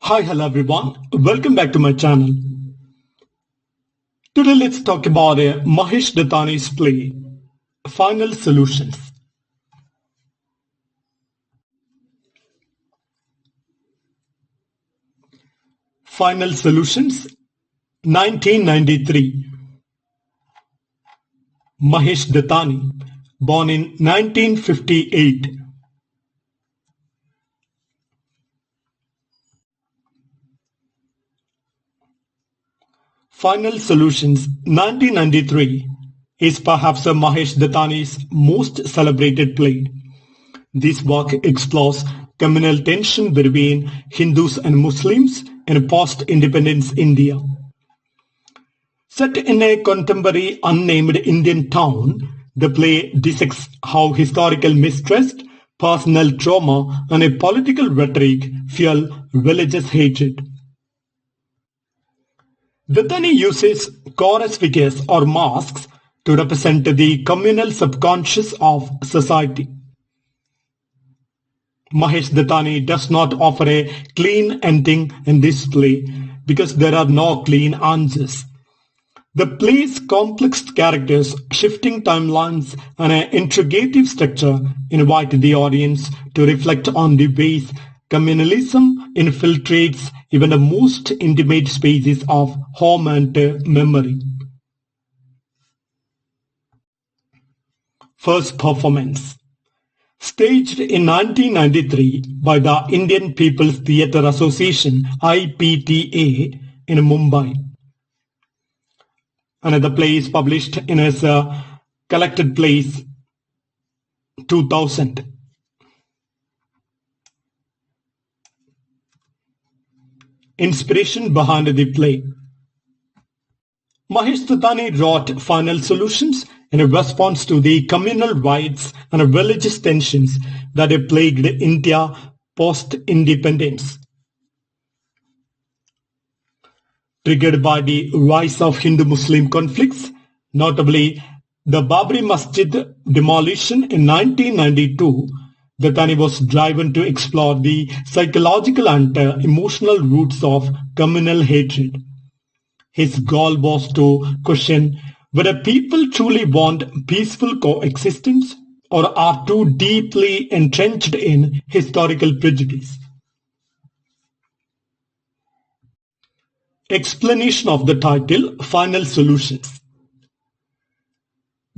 Hi, hello everyone. Welcome back to my channel. Today let's talk about Mahesh Dattani's play, Final Solutions. Final Solutions, 1993. Mahesh Dattani, born in 1958. Final Solutions 1993 is perhaps Mahesh Dattani's most celebrated play. This work explores communal tension between Hindus and Muslims in post-independence India. Set in a contemporary unnamed Indian town, the play dissects how historical mistrust, personal trauma, and a political rhetoric fuel religious hatred. Dattani uses chorus figures or masks to represent the communal subconscious of society. Mahesh Dattani does not offer a clean ending in this play because there are no clean answers. The play's complex characters, shifting timelines, and an interrogative structure invite the audience to reflect on the ways communalism infiltrates even the most intimate spaces of home and memory. First performance. Staged in 1993 by the Indian People's Theatre Association (IPTA) in Mumbai. Another play is published in his collected plays 2000. Inspiration behind the play. Mahesh Dattani wrote Final Solutions in response to the communal riots and religious tensions that had plagued India post-independence. Triggered by the rise of Hindu-Muslim conflicts, notably the Babri Masjid demolition in 1992, Dattani was driven to explore the psychological and emotional roots of communal hatred. His goal was to question whether people truly want peaceful coexistence or are too deeply entrenched in historical prejudice. Explanation of the title, Final Solutions.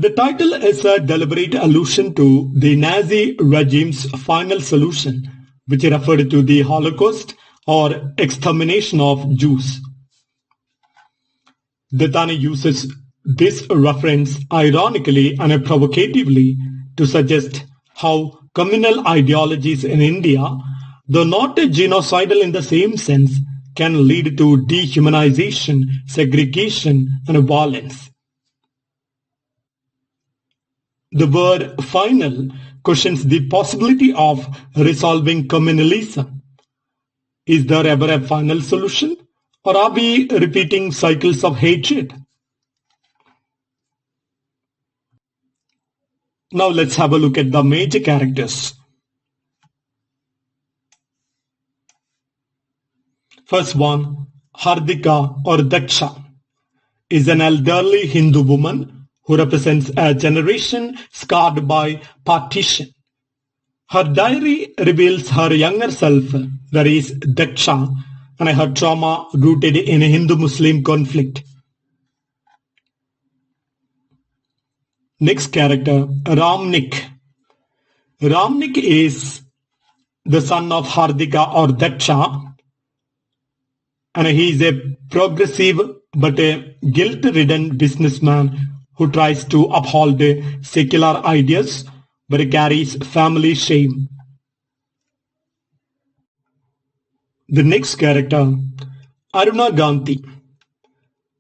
The title is a deliberate allusion to the Nazi regime's final solution, which referred to the Holocaust or extermination of Jews. Dattani uses this reference ironically and provocatively to suggest how communal ideologies in India, though not genocidal in the same sense, can lead to dehumanization, segregation, and violence. The word final questions the possibility of resolving communalism. Is there ever a final solution, or are we repeating cycles of hatred? Now let's have a look at the major characters. First one, Hardika or Daksha, is an elderly Hindu woman who represents a generation scarred by partition. Her diary reveals her younger self, that is Daksha, and her trauma rooted in Hindu-Muslim conflict. Next character, Ramnik. Ramnik is the son of Hardika or Daksha, and he is a progressive but a guilt-ridden businessman who tries to uphold secular ideas but carries family shame. The next character, Aruna Gandhi.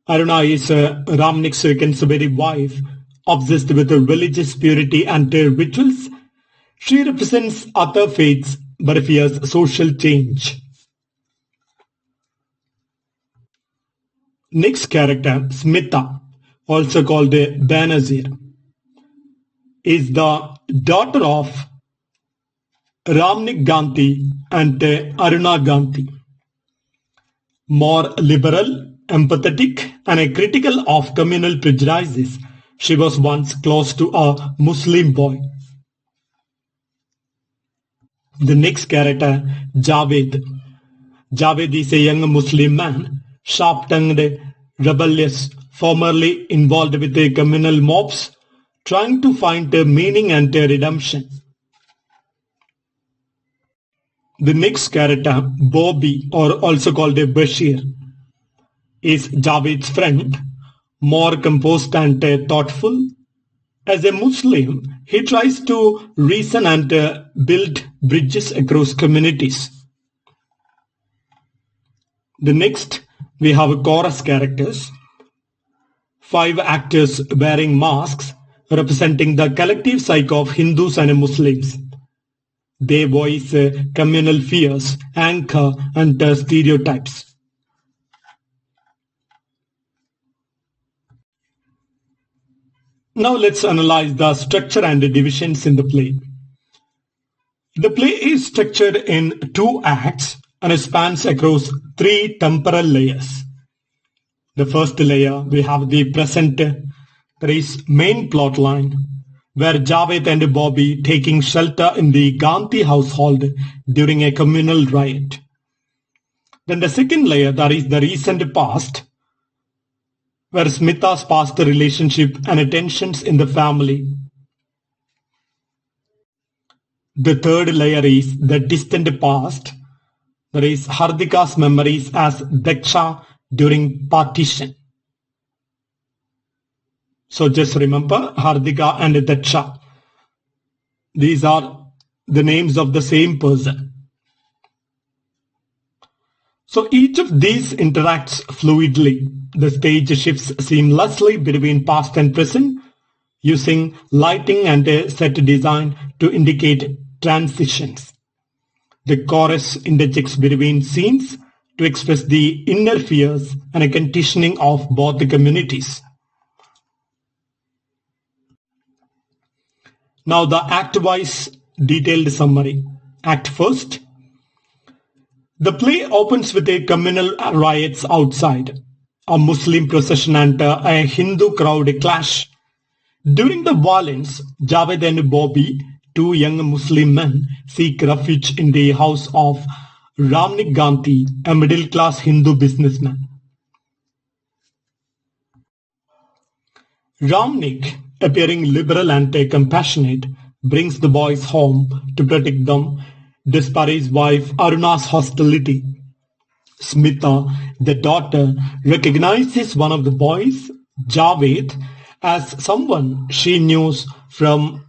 Aruna is Ramnik's conservative wife, obsessed with religious purity and rituals. She represents other faiths but fears social change. Next character, Smita, also called Banazir, is the daughter of Ramnik Gandhi and Aruna Gandhi. More liberal, empathetic, and critical of communal prejudices, she was once close to a Muslim boy. The next character, Javed. Javed is a young Muslim man, sharp-tongued, rebellious, formerly involved with the communal mobs, trying to find a meaning and a redemption. The next character, Bobby, or also called a Bashir, is Javed's friend, more composed and thoughtful. As a Muslim, he tries to reason and build bridges across communities. The next, we have chorus characters. 5 actors wearing masks representing the collective psyche of Hindus and Muslims. They voice communal fears, anger, and stereotypes. Now let's analyze the structure and the divisions in the play. The play is structured in 2 acts and spans across 3 temporal layers. The first layer, we have the present, there is main plot line, where Javed and Bobby taking shelter in the Gandhi household during a communal riot. Then the second layer, that is the recent past, where Smita's past relationship and tensions in the family. The third layer is the distant past, that is Hardika's memories as Daksha during partition. So just remember Hardika and Daksha. These are the names of the same person. So each of these interacts fluidly. The stage shifts seamlessly between past and present, using lighting and a set design to indicate transitions. The chorus interjects between scenes to express the inner fears and a conditioning of both the communities. Now the act-wise detailed summary. Act first. The play opens with a communal riots outside, a Muslim procession and a Hindu crowd clash. During the violence, Javed and Bobby, 2 young Muslim men, seek refuge in the house of Ramnik Gandhi, a middle-class Hindu businessman. Ramnik, appearing liberal and compassionate, brings the boys home to protect them despite his wife Aruna's hostility. Smita, the daughter, recognizes one of the boys, Javed, as someone she knew from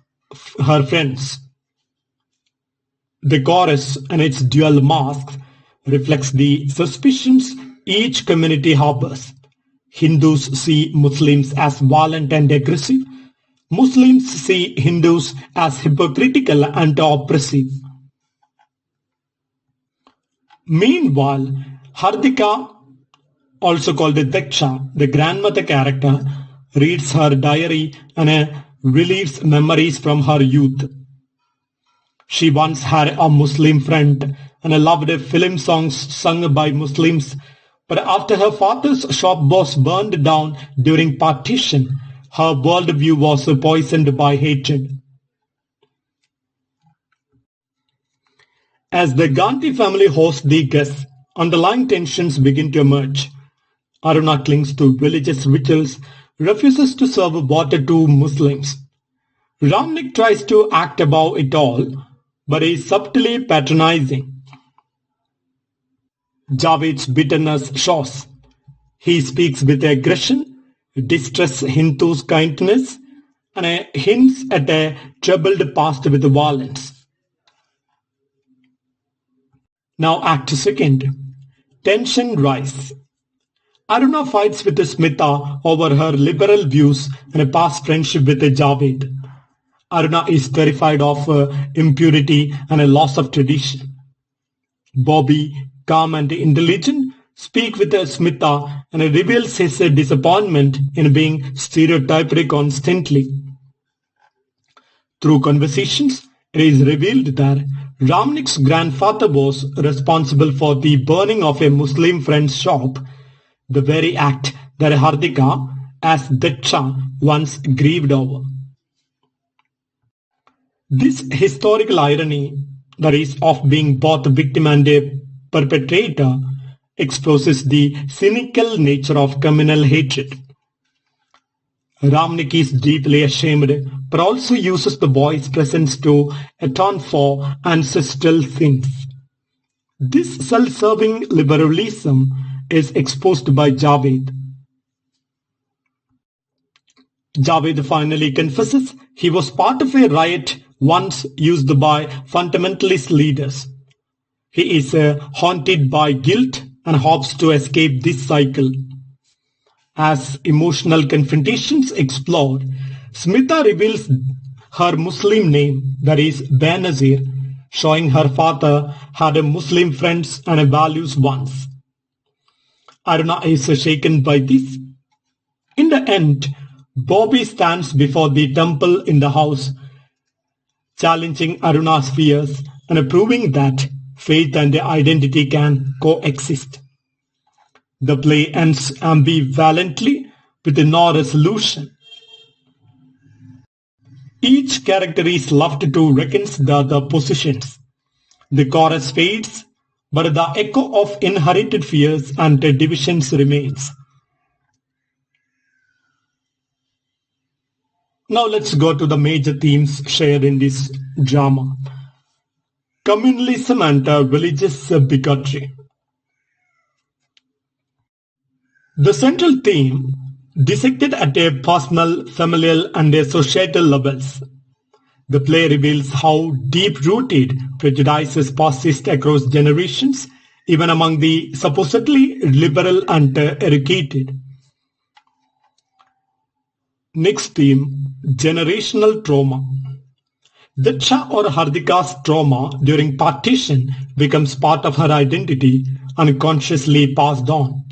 her friends. The chorus and its dual masks reflects the suspicions each community harbors. Hindus see Muslims as violent and aggressive. Muslims see Hindus as hypocritical and oppressive. Meanwhile, Hardika, also called the Daksha, the grandmother character, reads her diary and relieves memories from her youth. She once had a Muslim friend and loved film songs sung by Muslims, but after her father's shop was burned down during partition, her worldview was poisoned by hatred. As the Gandhi family hosts the guests, underlying tensions begin to emerge. Aruna clings to religious rituals, refuses to serve water to Muslims. Ramnik tries to act above it all, but is subtly patronizing. Javed's bitterness shows. He speaks with aggression, distrusts Hindus' kindness, and hints at a troubled past with violence. Now act second. Tension rises. Aruna fights with Smita over her liberal views and a past friendship with Javed. Aruna is terrified of impurity and a loss of tradition. Bobby, calm and intelligent, speaks with Smita and reveals his disappointment in being stereotyped constantly. Through conversations, it is revealed that Ramnik's grandfather was responsible for the burning of a Muslim friend's shop, the very act that Hardika, as Dattani, once grieved over. This historical irony, that is, of being both a victim and a perpetrator, exposes the cynical nature of communal hatred. Ramnik is deeply ashamed, but also uses the boy's presence to atone for ancestral sins. This self-serving liberalism is exposed by Javed. Javed finally confesses he was part of a riot once used by fundamentalist leaders. He is haunted by guilt and hopes to escape this cycle. As emotional confrontations explore, Smita reveals her Muslim name, that is Benazir, showing her father had a Muslim friends and values once. Aruna is shaken by this. In the end, Bobby stands before the temple in the house, challenging Aruna's fears and proving that faith and identity can coexist. The play ends ambivalently with no resolution. Each character is left to reconsider the positions. The chorus fades, but the echo of inherited fears and divisions remains. Now let's go to the major themes shared in this drama. Communalism and religious bigotry. The central theme, dissected at a personal, familial and societal levels. The play reveals how deep-rooted prejudices persist across generations, even among the supposedly liberal and educated. Next theme, generational trauma. Daksha or Hardika's trauma during partition becomes part of her identity, unconsciously passed on.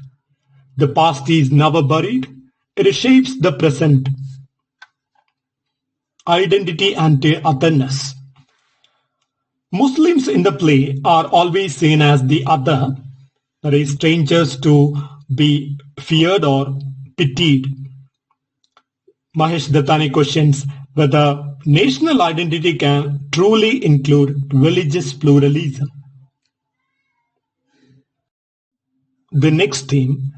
The past is never buried, it reshapes the present. Identity and otherness. Muslims in the play are always seen as the other, that is, strangers to be feared or pitied. Mahesh Dattani questions whether national identity can truly include religious pluralism. The next theme,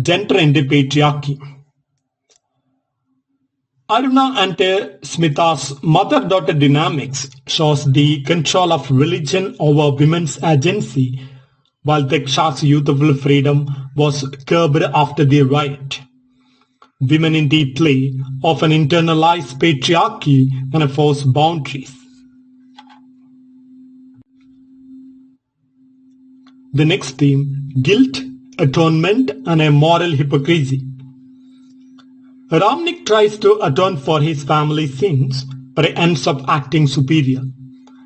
gender and patriarchy. Aruna and Smita's mother-daughter dynamics shows the control of religion over women's agency, while Daksha's youthful freedom was curbed after the riot. Women in the play often internalize patriarchy and enforce boundaries. The next theme, guilt, atonement and a moral hypocrisy. Ramnik tries to atone for his family's sins, but ends up acting superior.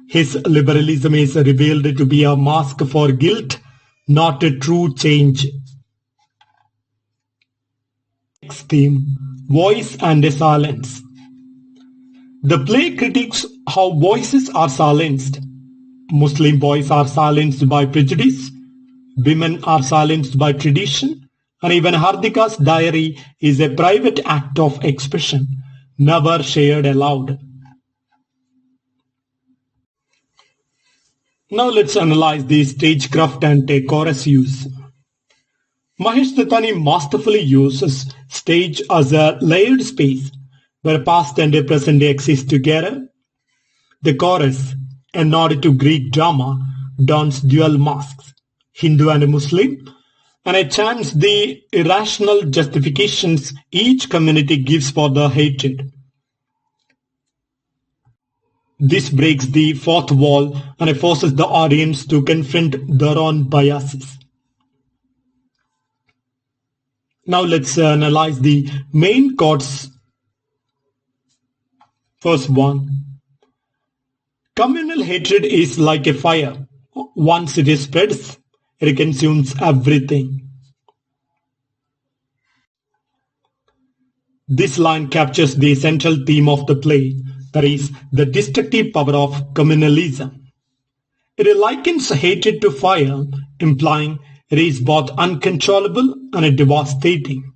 His liberalism is revealed to be a mask for guilt, not a true change. Next theme, voice and silence. The play critiques how voices are silenced. Muslim boys are silenced by prejudice, women are silenced by tradition, and even Hardika's diary is a private act of expression, never shared aloud. Now let's analyze the stagecraft and chorus use. Mahesh Dattani masterfully uses stage as a layered space where past and present exist together. The chorus, a nod to Greek drama, dons dual masks, Hindu and Muslim, and it chants the irrational justifications each community gives for the hatred. This breaks the fourth wall and forces the audience to confront their own biases. Now let's analyze the main chords. First one. Communal hatred is like a fire. Once it spreads, it consumes everything. This line captures the central theme of the play, that is, the destructive power of communalism. It likens hatred to fire, implying it is both uncontrollable and devastating.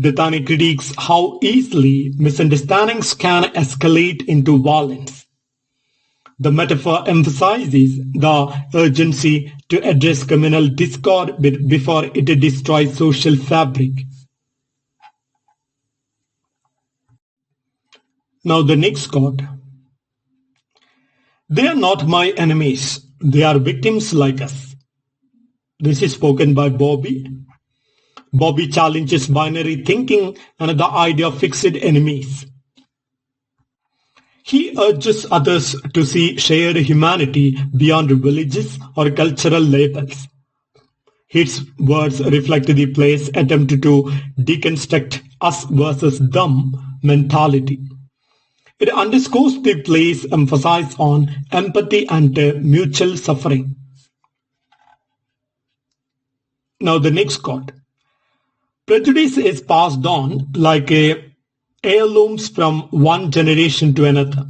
Dattani critiques how easily misunderstandings can escalate into violence. The metaphor emphasizes the urgency to address communal discord before it destroys social fabric. Now the next quote. They are not my enemies. They are victims like us. This is spoken by Bobby. Bobby challenges binary thinking and the idea of fixed enemies. He urges others to see shared humanity beyond religious or cultural labels. His words reflect the play's attempt to deconstruct us versus them mentality. It underscores the play's emphasis on empathy and mutual suffering. Now the next quote. Prejudice is passed on like heirlooms from one generation to another.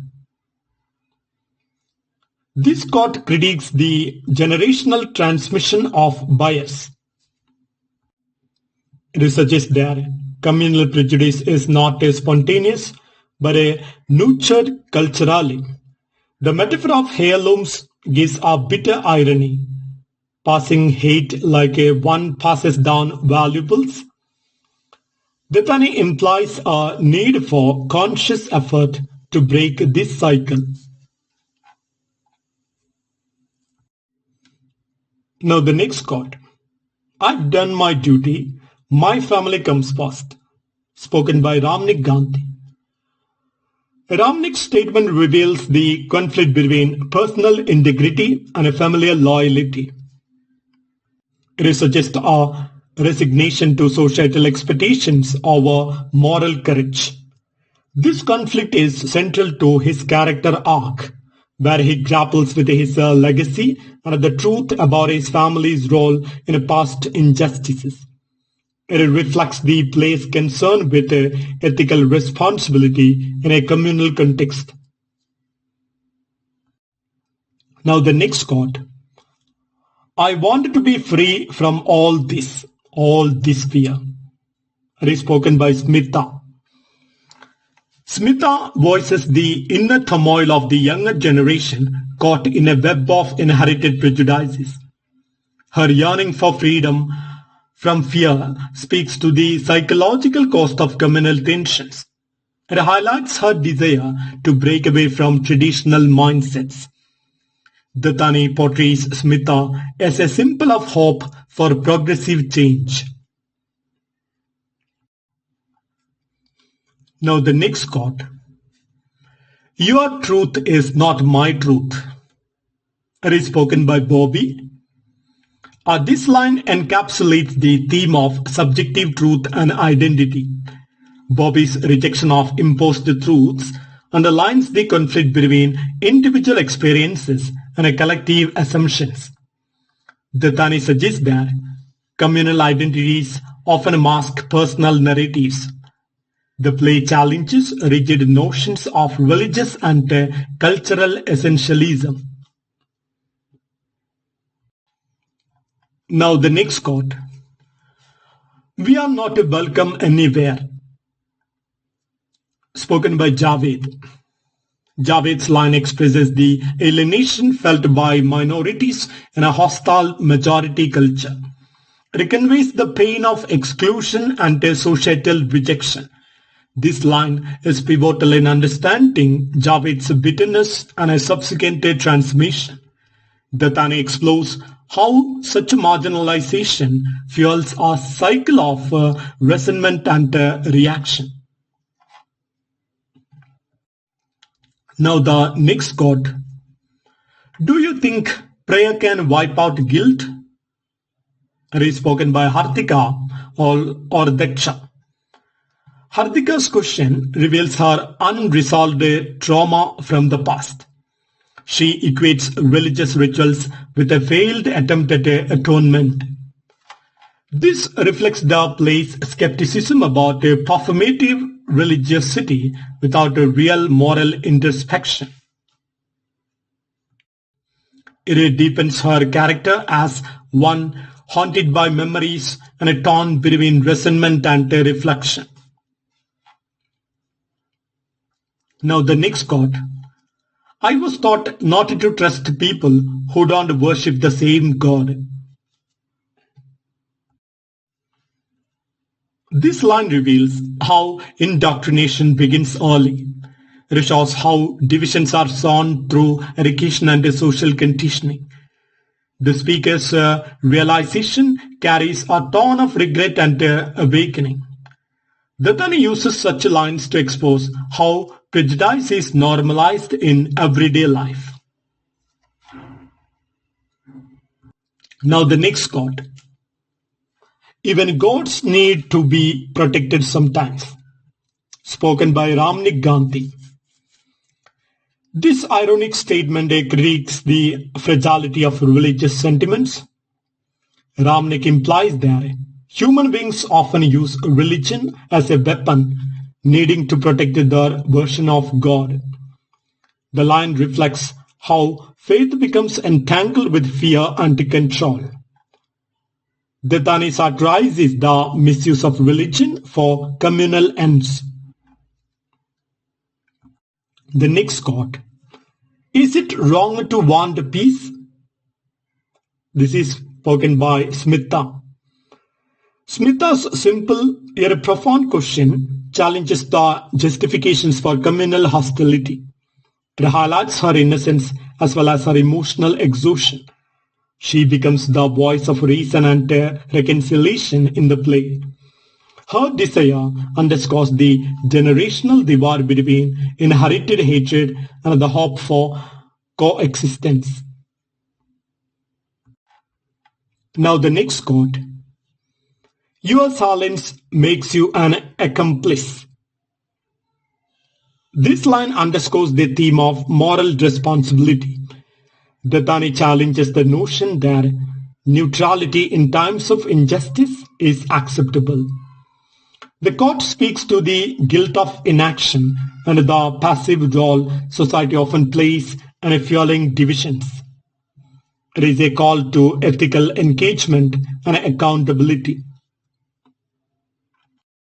This quote critiques the generational transmission of bias. It suggests that communal prejudice is not spontaneous but nurtured culturally. The metaphor of heirlooms gives a bitter irony, passing hate like one passes down valuables. Dattani implies a need for conscious effort to break this cycle. Now the next quote. I've done my duty, my family comes first. Spoken by Ramnik Gandhi. Ramnik's statement reveals the conflict between personal integrity and familial loyalty. It suggests a resignation to societal expectations over moral courage. This conflict is central to his character arc, where he grapples with his legacy and the truth about his family's role in past injustices. It reflects the play's concern with ethical responsibility in a communal context. Now the next quote. I wanted to be free from all this fear. It is spoken by Smita. Smita voices the inner turmoil of the younger generation caught in a web of inherited prejudices. Her yearning for freedom from fear speaks to the psychological cost of communal tensions. It highlights her desire to break away from traditional mindsets. Dattani portrays Smita as a symbol of hope for progressive change. Now the next quote. Your truth is not my truth. It is spoken by Bobby. This line encapsulates the theme of subjective truth and identity. Bobby's rejection of imposed truths underlines the conflict between individual experiences and collective assumptions. Dattani suggests that communal identities often mask personal narratives. The play challenges rigid notions of religious and cultural essentialism. Now the next quote. We are not welcome anywhere. Spoken by Javed. Javed's line expresses the alienation felt by minorities in a hostile majority culture. It conveys the pain of exclusion and societal rejection. This line is pivotal in understanding Javed's bitterness and a subsequent transmission. Dattani explores how such marginalization fuels a cycle of resentment and reaction. Now the next quote. Do you think prayer can wipe out guilt? It is spoken by Hartika or Daksha. Hartika's question reveals her unresolved trauma from the past. She equates religious rituals with a failed attempt at atonement. This reflects the play's skepticism about a performative religiosity without a real moral introspection. It deepens her character as one haunted by memories and torn between resentment and reflection. Now the next quote. I was taught not to trust people who don't worship the same God. This line reveals how indoctrination begins early. It shows how divisions are sown through education and social conditioning. The speaker's realization carries a tone of regret and awakening. Dattani uses such lines to expose how prejudice is normalized in everyday life. Now the next quote. Even gods need to be protected sometimes. Spoken by Ramnik Gandhi. This ironic statement critiques the fragility of religious sentiments. Ramnik implies that human beings often use religion as a weapon, needing to protect their version of God. The line reflects how faith becomes entangled with fear and control. Dattani satirizes the misuse of religion for communal ends. The next quote. Is it wrong to want peace? This is spoken by Smita. Smita's simple yet profound question challenges the justifications for communal hostility. It highlights her innocence as well as her emotional exhaustion. She becomes the voice of reason and reconciliation in the play. Her desire underscores the generational divide between inherited hatred and the hope for coexistence. Now the next quote. Your silence makes you an accomplice. This line underscores the theme of moral responsibility. Dattani challenges the notion that neutrality in times of injustice is acceptable. The quote speaks to the guilt of inaction and the passive role society often plays in fueling divisions. It is a call to ethical engagement and accountability.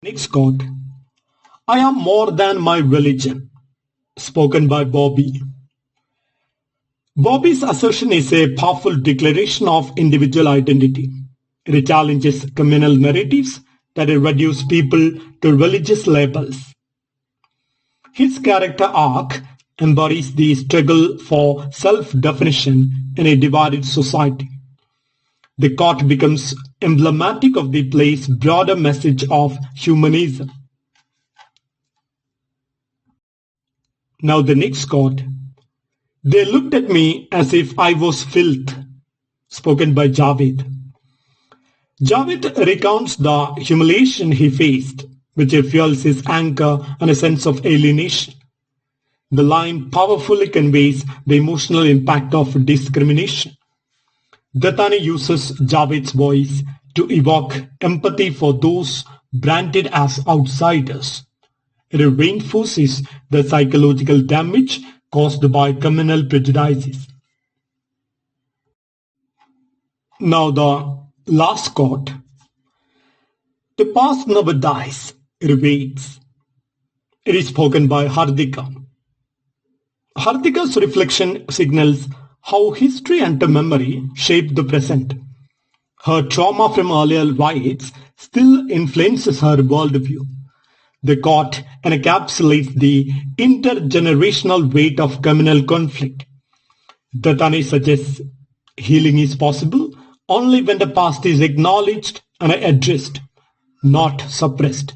Next quote. I am more than my religion. Spoken by Bobby. Bobby's assertion is a powerful declaration of individual identity. It challenges communal narratives that reduce people to religious labels. His character arc embodies the struggle for self-definition in a divided society. The quote becomes emblematic of the play's broader message of humanism. Now the next quote. They looked at me as if I was filth. Spoken by Javed. Javed recounts the humiliation he faced, which fuels his anger and a sense of alienation. The line powerfully conveys the emotional impact of discrimination. Dattani uses Javed's voice to evoke empathy for those branded as outsiders. It reinforces the psychological damage caused by communal prejudices. Now the last quote. The past never dies, it waits. It is spoken by Hardika. Hardika's reflection signals how history and memory shape the present. Her trauma from earlier lives still influences her worldview. The quote encapsulates the intergenerational weight of communal conflict. Dattani suggests healing is possible only when the past is acknowledged and addressed, not suppressed.